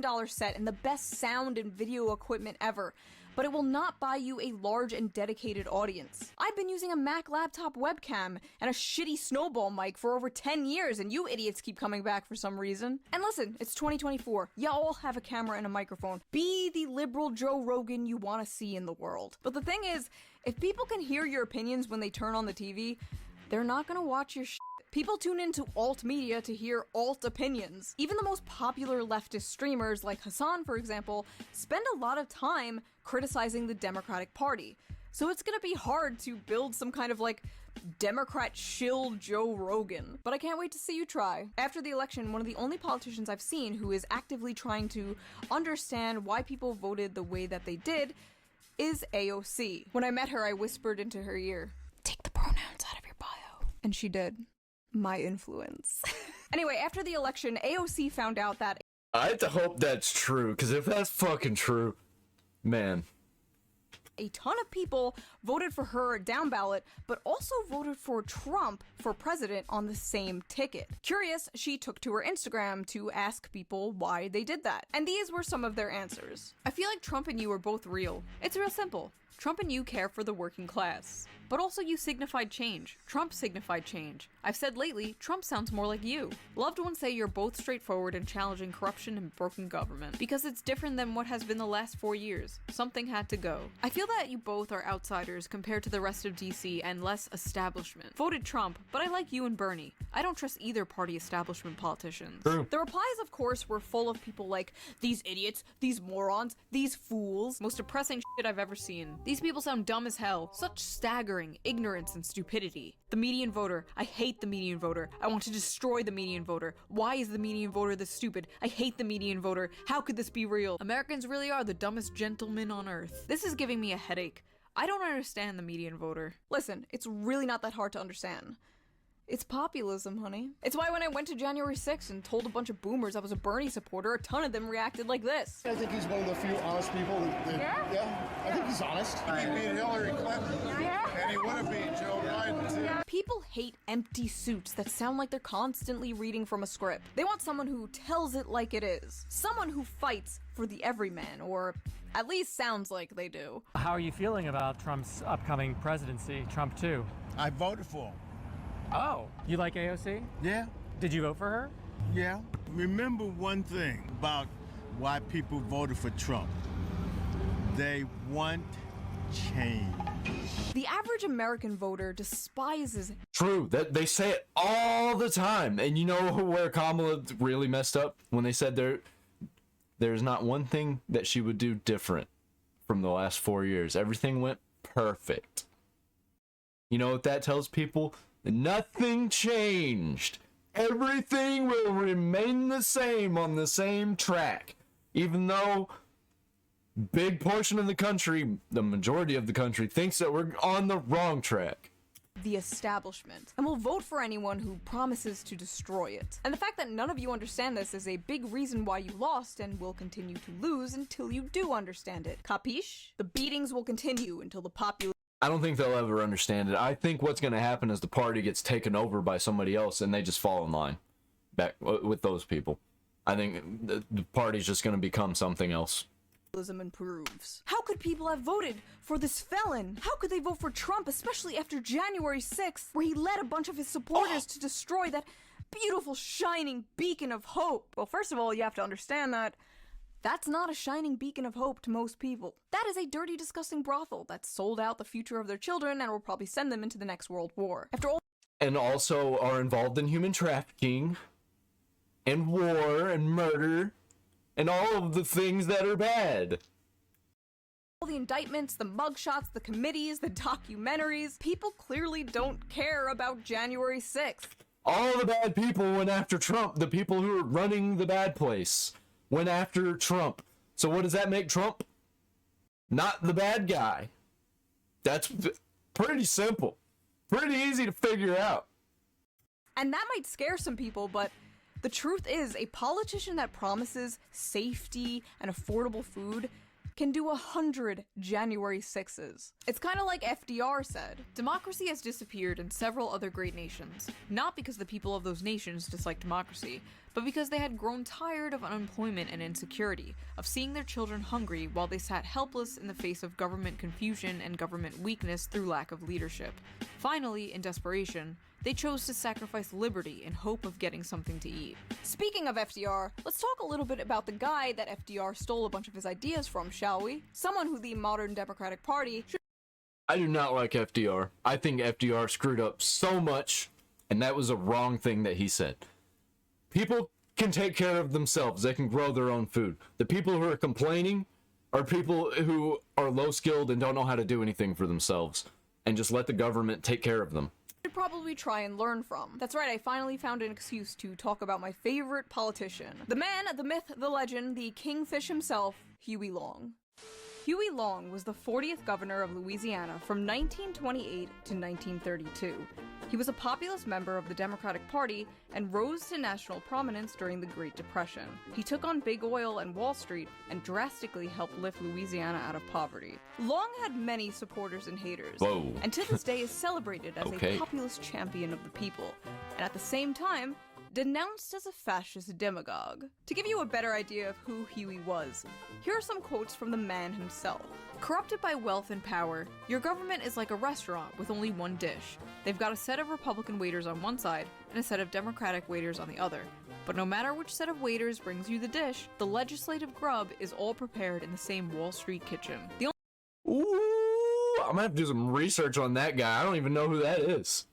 $1 set and the best sound and video equipment ever, but it will not buy you a large and dedicated audience. I've been using a Mac laptop webcam and a shitty snowball mic for over 10 years, and you idiots keep coming back for some reason. And listen, it's 2024. Y'all have a camera and a microphone. Be the liberal Joe Rogan you want to see in the world. But the thing is, if people can hear your opinions when they turn on the TV, they're not gonna watch your shit. People tune into alt media to hear alt opinions. Even the most popular leftist streamers, like Hassan for example, spend a lot of time criticizing the Democratic Party. So it's gonna be hard to build some kind of Democrat shill Joe Rogan. But I can't wait to see you try. After the election, one of the only politicians I've seen who is actively trying to understand why people voted the way that they did is AOC. When I met her, I whispered into her ear, "Take the pronouns out of your bio." And she did. My influence. Anyway, after the election, AOC found out that I have to hope that's true, because if that's fucking true, man. A ton of people voted for her down ballot, but also voted for Trump for president on the same ticket. Curious, she took to her Instagram to ask people why they did that. And these were some of their answers. I feel like Trump and you are both real. It's real simple. Trump and you care for the working class. But also you signified change. Trump signified change. I've said lately, Trump sounds more like you. Loved ones say you're both straightforward in challenging corruption and broken government. Because it's different than what has been the last 4 years. Something had to go. I feel that you both are outsiders compared to the rest of DC and less establishment. Voted Trump, but I like you and Bernie. I don't trust either party establishment politicians. True. The replies, of course, were full of people like, these idiots, these morons, these fools. Most depressing shit I've ever seen. These people sound dumb as hell. Such staggering ignorance and stupidity. The median voter. I hate the median voter. I want to destroy the median voter. Why is the median voter this stupid? I hate the median voter. How could this be real? Americans really are the dumbest gentlemen on earth. This is giving me a headache. I don't understand the median voter. Listen, it's really not that hard to understand. It's populism, honey. It's why when I went to January 6th and told a bunch of boomers I was a Bernie supporter, a ton of them reacted like this. I think he's one of the few honest people yeah, I think he's honest. He beat Hillary Clinton, and he would have beat Joe Biden, too. People hate empty suits that sound like they're constantly reading from a script. They want someone who tells it like it is. Someone who fights for the everyman, or at least sounds like they do. How are you feeling about Trump's upcoming presidency, Trump 2? I voted for him. Oh, you like AOC? Yeah. Did you vote for her? Yeah. Remember one thing about why people voted for Trump. They want change. The average American voter despises. True, that they say it all the time. And you know where Kamala really messed up? When they said there's not one thing that she would do different from the last 4 years. Everything went perfect. You know what that tells people? Nothing changed. Everything will remain the same on the same track. Even though big portion of the country, the majority of the country, thinks that we're on the wrong track. The establishment, and will vote for anyone who promises to destroy it. And the fact that none of you understand this is a big reason why you lost and will continue to lose until you do understand it. Capiche? The beatings will continue until the populace. I don't think they'll ever understand it. I think what's going to happen is the party gets taken over by somebody else and they just fall in line back with those people. I think the party's just going to become something else. Improves. How could people have voted for this felon? How could they vote for Trump, especially after January 6th, where he led a bunch of his supporters to destroy that beautiful shining beacon of hope? Well, first of all, you have to understand that that's not a shining beacon of hope to most people. That is a dirty, disgusting brothel that sold out the future of their children and will probably send them into the next world war. After all, and also are involved in human trafficking and war and murder and all of the things that are bad. All the indictments, the mugshots, the committees, the documentaries, people clearly don't care about January 6th. All the bad people went after Trump. The people who are running the bad place went after Trump. So what does that make Trump? Not the bad guy. That's pretty simple. Pretty easy to figure out. And that might scare some people, but the truth is, a politician that promises safety and affordable food can do 100 January 6s. It's kind of like FDR said. Democracy has disappeared in several other great nations, not because the people of those nations dislike democracy, but because they had grown tired of unemployment and insecurity, of seeing their children hungry while they sat helpless in the face of government confusion and government weakness through lack of leadership. Finally, in desperation, they chose to sacrifice liberty in hope of getting something to eat. Speaking of FDR, let's talk a little bit about the guy that FDR stole a bunch of his ideas from, shall we? Someone who the modern Democratic Party should. I do not like FDR. I think FDR screwed up so much, and that was a wrong thing that he said. People can take care of themselves. They can grow their own food. The people who are complaining are people who are low-skilled and don't know how to do anything for themselves, and just let the government take care of them. Probably try and learn from. That's right, I finally found an excuse to talk about my favorite politician. The man, the myth, the legend, the kingfish himself, Huey Long. Huey Long was the 40th governor of Louisiana from 1928 to 1932. He was a populist member of the Democratic Party and rose to national prominence during the Great Depression. He took on big oil and Wall Street and drastically helped lift Louisiana out of poverty. Long had many supporters and haters, and to this day is celebrated as a populist champion of the people. And at the same time, denounced as a fascist demagogue. To give you a better idea of who Huey was, here are some quotes from the man himself. Corrupted by wealth and power, your government is like a restaurant with only one dish. They've got a set of Republican waiters on one side and a set of Democratic waiters on the other. But no matter which set of waiters brings you the dish, the legislative grub is all prepared in the same Wall Street kitchen. The I'm gonna have to do some research on that guy. I don't even know who that is.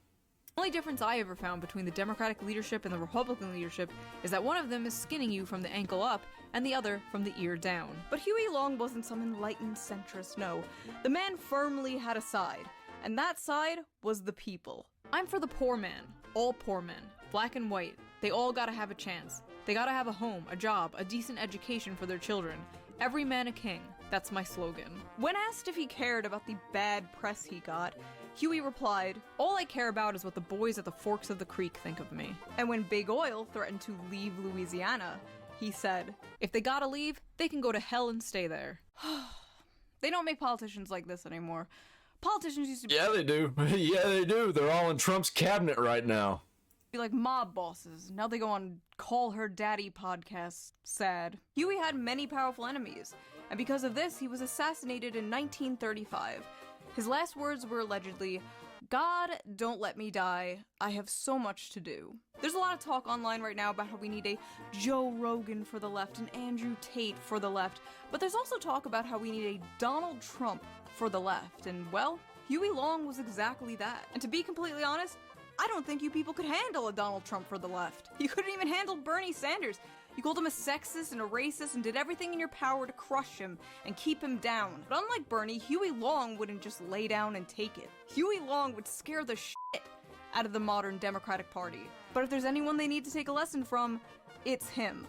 only difference I ever found between the Democratic leadership and the Republican leadership is that one of them is skinning you from the ankle up and the other from the ear down. But Huey Long wasn't some enlightened centrist, no. The man firmly had a side, and that side was the people. I'm for the poor man, all poor men, black and white. They all gotta have a chance. They gotta have a home, a job, a decent education for their children. Every man a king. That's my slogan. When asked if he cared about the bad press he got, Huey replied, "All I care about is what the boys at the forks of the creek think of me." And when Big Oil threatened to leave Louisiana, he said, "If they gotta leave, they can go to hell and stay there." They don't make politicians like this anymore. Politicians used to be- Yeah, they do. Yeah, they do. They're all in Trump's cabinet right now. Be like mob bosses. Now they go on Call Her Daddy podcasts. Sad. Huey had many powerful enemies, and because of this, he was assassinated in 1935. His last words were allegedly, "God, don't let me die. I have so much to do." There's a lot of talk online right now about how we need a Joe Rogan for the left and Andrew Tate for the left, but there's also talk about how we need a Donald Trump for the left, and well, Huey Long was exactly that. And to be completely honest, I don't think you people could handle a Donald Trump for the left. You couldn't even handle Bernie Sanders. You called him a sexist and a racist and did everything in your power to crush him and keep him down. But unlike Bernie, Huey Long wouldn't just lay down and take it. Huey Long would scare the shit out of the modern Democratic Party. But if there's anyone they need to take a lesson from, it's him.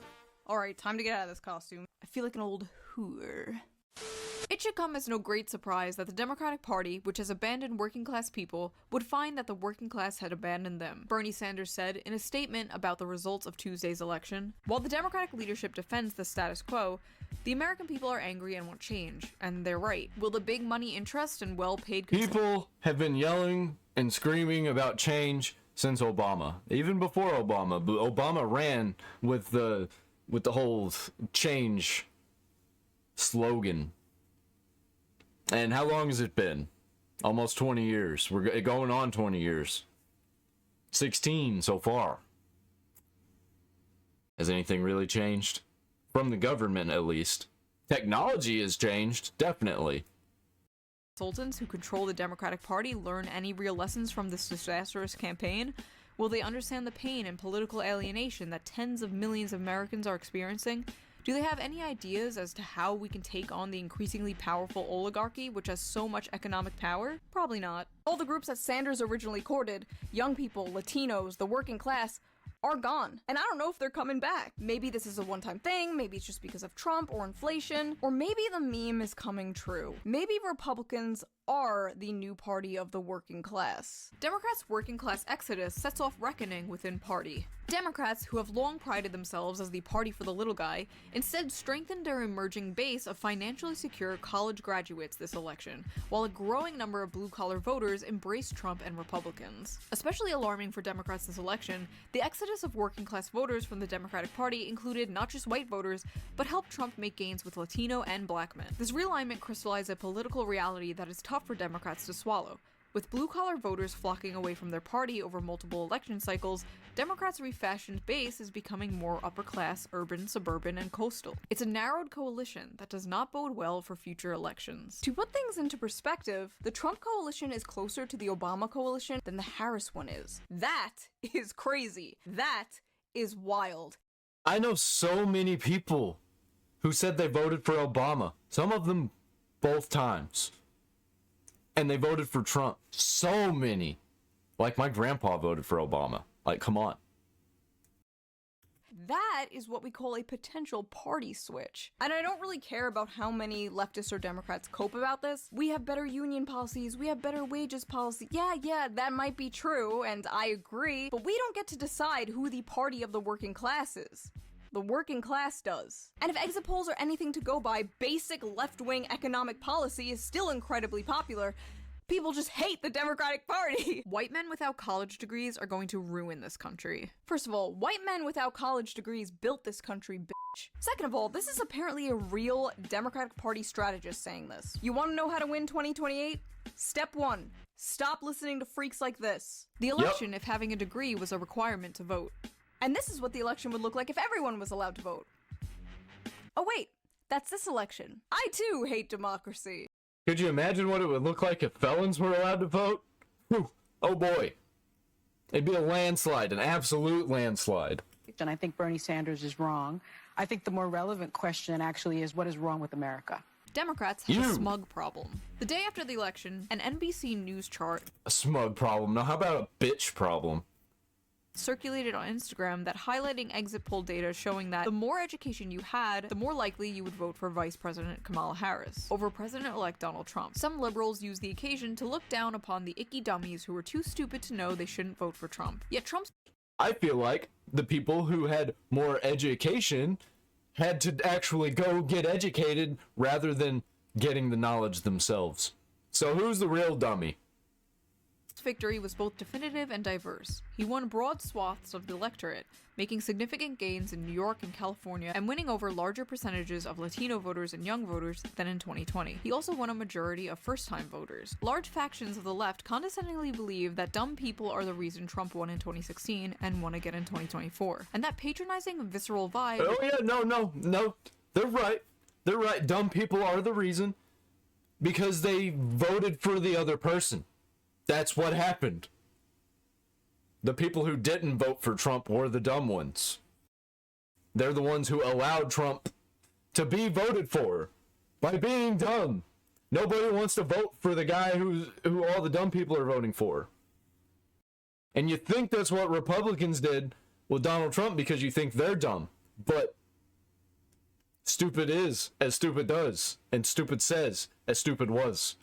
Alright, time to get out of this costume. I feel like an old hooer. It should come as no great surprise that the Democratic Party, which has abandoned working class people, would find that the working class had abandoned them. Bernie Sanders said in a statement about the results of Tuesday's election, "While the Democratic leadership defends the status quo, the American people are angry and want change, and they're right. Will the big money interest and well-paid People have been yelling and screaming about change since Obama. Even before Obama. Obama ran with the whole change slogan. And how long has it been? Almost 20 years. We're going on 20 years. 16 so far. Has anything really changed? From the government, at least. Technology has changed, definitely. Consultants who control the Democratic Party learn any real lessons from this disastrous campaign? Will they understand the pain and political alienation that tens of millions of Americans are experiencing? Do they have any ideas as to how we can take on the increasingly powerful oligarchy which has so much economic power? Probably not. All the groups that Sanders originally courted, young people, Latinos, the working class, are gone. And I don't know if they're coming back. Maybe this is a one-time thing, maybe it's just because of Trump or inflation, or maybe the meme is coming true. Maybe Republicans are the new party of the working class. Democrats' working class exodus sets off reckoning within party. Democrats, who have long prided themselves as the party for the little guy, instead strengthened their emerging base of financially secure college graduates this election, while a growing number of blue-collar voters embraced Trump and Republicans. Especially alarming for Democrats this election, the exodus of working class voters from the Democratic Party included not just white voters, but helped Trump make gains with Latino and black men. This realignment crystallized a political reality that is tough for Democrats to swallow. With blue-collar voters flocking away from their party over multiple election cycles, Democrats' refashioned base is becoming more upper-class, urban, suburban, and coastal. It's a narrowed coalition that does not bode well for future elections. To put things into perspective, the Trump coalition is closer to the Obama coalition than the Harris one is. That is crazy. That is wild. I know so many people who said they voted for Obama. Some of them both times. And they voted for Trump. So many. Like my grandpa voted for Obama. Like, come on. That is what we call a potential party switch. And I don't really care about how many leftists or Democrats cope about this. We have better union policies, we have better wages policy. Yeah, that might be true, and I agree, but we don't get to decide who the party of the working class is. The working class does. And if exit polls are anything to go by, basic left-wing economic policy is still incredibly popular. people just hate the Democratic Party. White men without college degrees are going to ruin this country. First of all, white men without college degrees built this country, bitch. Second of all, this is apparently a real Democratic Party strategist saying this. You want to know how to win 2028? Step 1. Stop listening to freaks like this. The election, if having a degree was a requirement to vote. And this is what the election would look like if everyone was allowed to vote. Oh wait, that's this election. I too hate democracy. Could you imagine what it would look like if felons were allowed to vote? Whew. Oh boy. It'd be a landslide, an absolute landslide. And I think Bernie Sanders is wrong. I think the more relevant question actually is what is wrong with America? Democrats have a smug problem. The day after the election, an NBC News chart, A smug problem. Now how about a bitch problem? circulated on Instagram that highlighting exit poll data showing that the more education you had, the more likely you would vote for Vice President Kamala Harris over President-elect Donald Trump. Some liberals used the occasion to look down upon the icky dummies who were too stupid to know they shouldn't vote for Trump. Yet Trump's I feel like the people who had more education had to actually go get educated rather than getting the knowledge themselves. So who's the real dummy? victory was both definitive and diverse. He won broad swaths of the electorate, making significant gains in New York and California, and winning over larger percentages of Latino voters and young voters than in 2020. He also won a majority of first-time voters. Large factions of the left condescendingly believe that dumb people are the reason Trump won in 2016 and won again in 2024. And that patronizing, visceral vibe— Oh yeah, no. They're right. They're right. Dumb people are the reason. Because they voted for the other person. That's what happened. The people who didn't vote for Trump were the dumb ones. They're the ones who allowed Trump to be voted for by being dumb. Nobody wants to vote for the guy who all the dumb people are voting for. And you think that's what Republicans did with Donald Trump because you think they're dumb. But stupid is as stupid does, and stupid says as stupid was.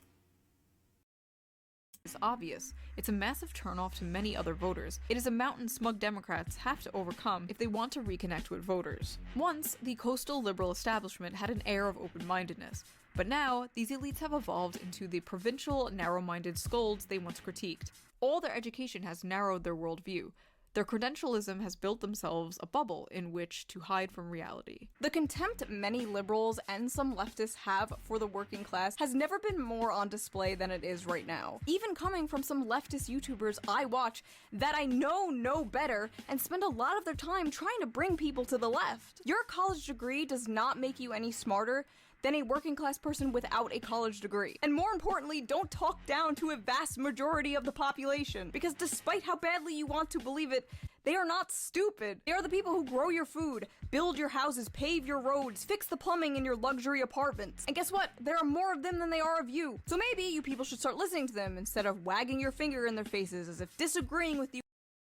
It's obvious. It's a massive turnoff to many other voters. It is a mountain smug Democrats have to overcome if they want to reconnect with voters. Once, the coastal liberal establishment had an air of open-mindedness, but now, these elites have evolved into the provincial, narrow-minded scolds they once critiqued. All their education has narrowed their worldview. Their credentialism has built themselves a bubble in which to hide from reality. The contempt many liberals and some leftists have for the working class has never been more on display than it is right now. Even coming from some leftist YouTubers I watch that I know better and spend a lot of their time trying to bring people to the left. Your college degree does not make you any smarter than a working class person without a college degree. And more importantly, don't talk down to a vast majority of the population, because despite how badly you want to believe it, they are not stupid. They are the people who grow your food, build your houses, pave your roads, fix the plumbing in your luxury apartments. And guess what? There are more of them than there are of you. So maybe you people should start listening to them instead of wagging your finger in their faces as if disagreeing with you.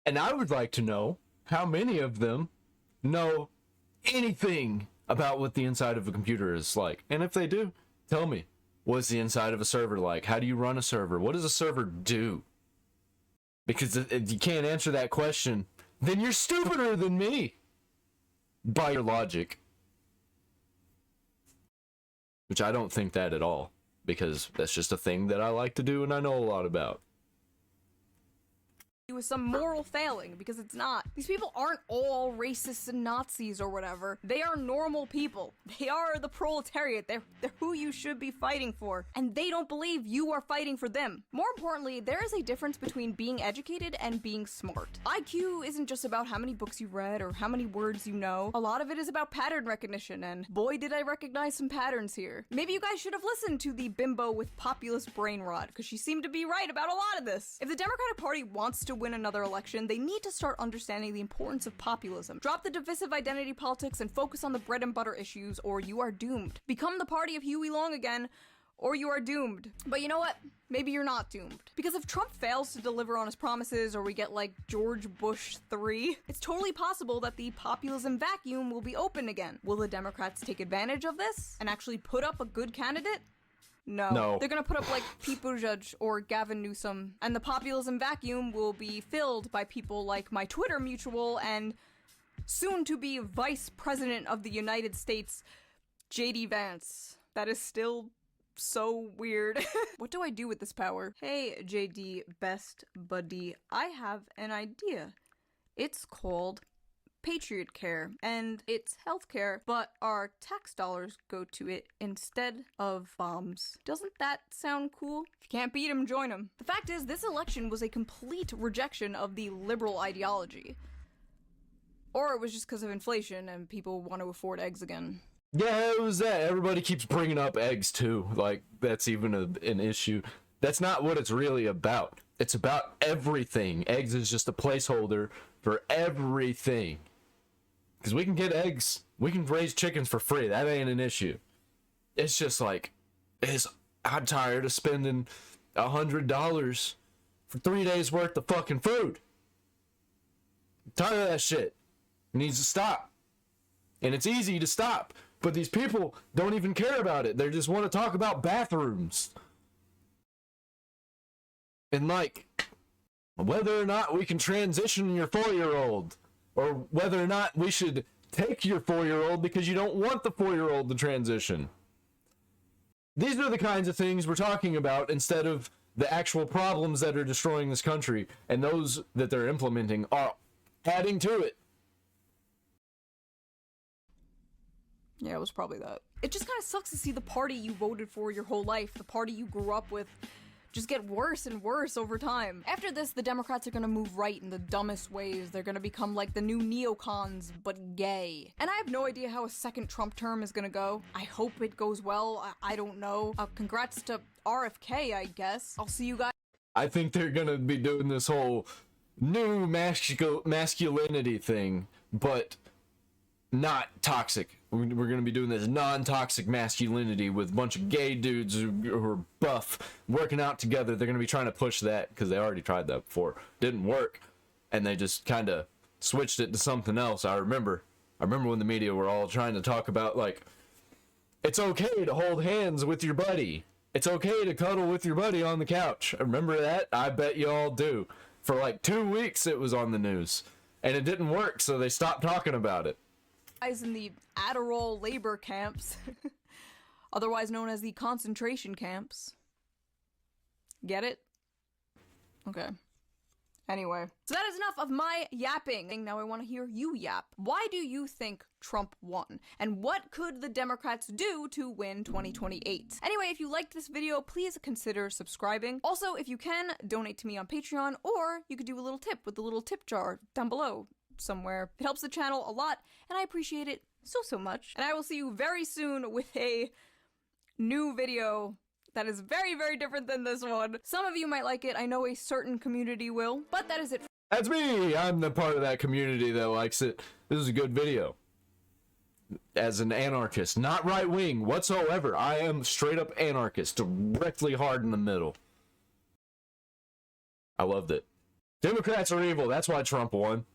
And I would like to know how many of them know anything about what the inside of a computer is like. And if they do, tell me, what's the inside of a server like? How do you run a server? What does a server do? Because if you can't answer that question, then you're stupider than me by your logic. Which I don't think that at all, because that's just a thing that I like to do and I know a lot about. With some moral failing, because it's not. These people aren't all racists and Nazis or whatever. They are normal people. They are the proletariat. They're who you should be fighting for. And they don't believe you are fighting for them. More importantly, there is a difference between being educated and being smart. IQ isn't just about how many books you've read or how many words you know. A lot of it is about pattern recognition, and boy did I recognize some patterns here. Maybe you guys should have listened to the bimbo with populist brain rot, because she seemed to be right about a lot of this. If the Democratic Party wants to win another election, they need to start understanding the importance of populism. Drop the divisive identity politics and focus on the bread and butter issues, or you are doomed. Become the party of Huey Long again, or you are doomed. But you know what? Maybe you're not doomed. Because if Trump fails to deliver on his promises, or we get like George Bush 3, it's totally possible that the populism vacuum will be open again. Will the Democrats take advantage of this and actually put up a good candidate? No. They're gonna put up like Pete Buttigieg or Gavin Newsom, and the populism vacuum will be filled by people like my Twitter mutual and soon-to-be Vice President of the United States, J.D. Vance. That is still so weird. What do I do with this power? Hey, JD best buddy, I have an idea. It's called Patriot Care, and it's healthcare, but our tax dollars go to it instead of bombs. Doesn't that sound cool? If you can't beat him, join him. The fact is, this election was a complete rejection of the liberal ideology. Or it was just because of inflation and people want to afford eggs again. Yeah, it was that. Everybody keeps bringing up eggs too. Like, that's even an issue. That's not what it's really about. It's about everything. Eggs is just a placeholder for everything. Because we can get eggs. We can raise chickens for free. That ain't an issue. It's just like, I'm tired of spending $100 for 3 days worth of fucking food. I'm tired of that shit. It needs to stop. And it's easy to stop. But these people don't even care about it. They just want to talk about bathrooms. And like, whether or not we can transition your 4-year-old. Or whether or not we should take your 4-year-old because you don't want the 4-year-old to transition. These are the kinds of things we're talking about instead of the actual problems that are destroying this country. And those that they're implementing are adding to it. Yeah, it was probably that. It just kind of sucks to see the party you voted for your whole life, the party you grew up with, just get worse and worse over time. After this, the Democrats are gonna move right in the dumbest ways. They're gonna become like the new neocons, but gay. And I have no idea how a second Trump term is gonna go. I hope it goes well. I don't know. Congrats to RFK, I guess. I'll see you guys. I think they're gonna be doing this whole new masculinity thing, but not toxic. We're going to be doing this non-toxic masculinity with a bunch of gay dudes who are buff working out together. They're going to be trying to push that because they already tried that before. Didn't work. And they just kind of switched it to something else. I remember when the media were all trying to talk about, like, it's okay to hold hands with your buddy. It's okay to cuddle with your buddy on the couch. Remember that? I bet you all do. For like 2 weeks it was on the news. And it didn't work, so they stopped talking about it. In the Adderall labor camps, otherwise known as the concentration camps. Get it? Okay. Anyway, so that is enough of my yapping. Now I want to hear you yap. Why do you think Trump won? And what could the Democrats do to win 2028? Anyway, if you liked this video, please consider subscribing. Also, if you can, donate to me on Patreon, or you could do a little tip with the little tip jar down below somewhere. It helps the channel a lot, and I appreciate it so much. And I will see you very soon with a new video that is very, very different than this one. Some of you might like it. I know a certain community will, but that is it. That's me! I'm the part of that community that likes it. This is a good video. As an anarchist, not right-wing whatsoever. I am straight up anarchist, directly hard in the middle. I loved it. Democrats are evil. That's why Trump won.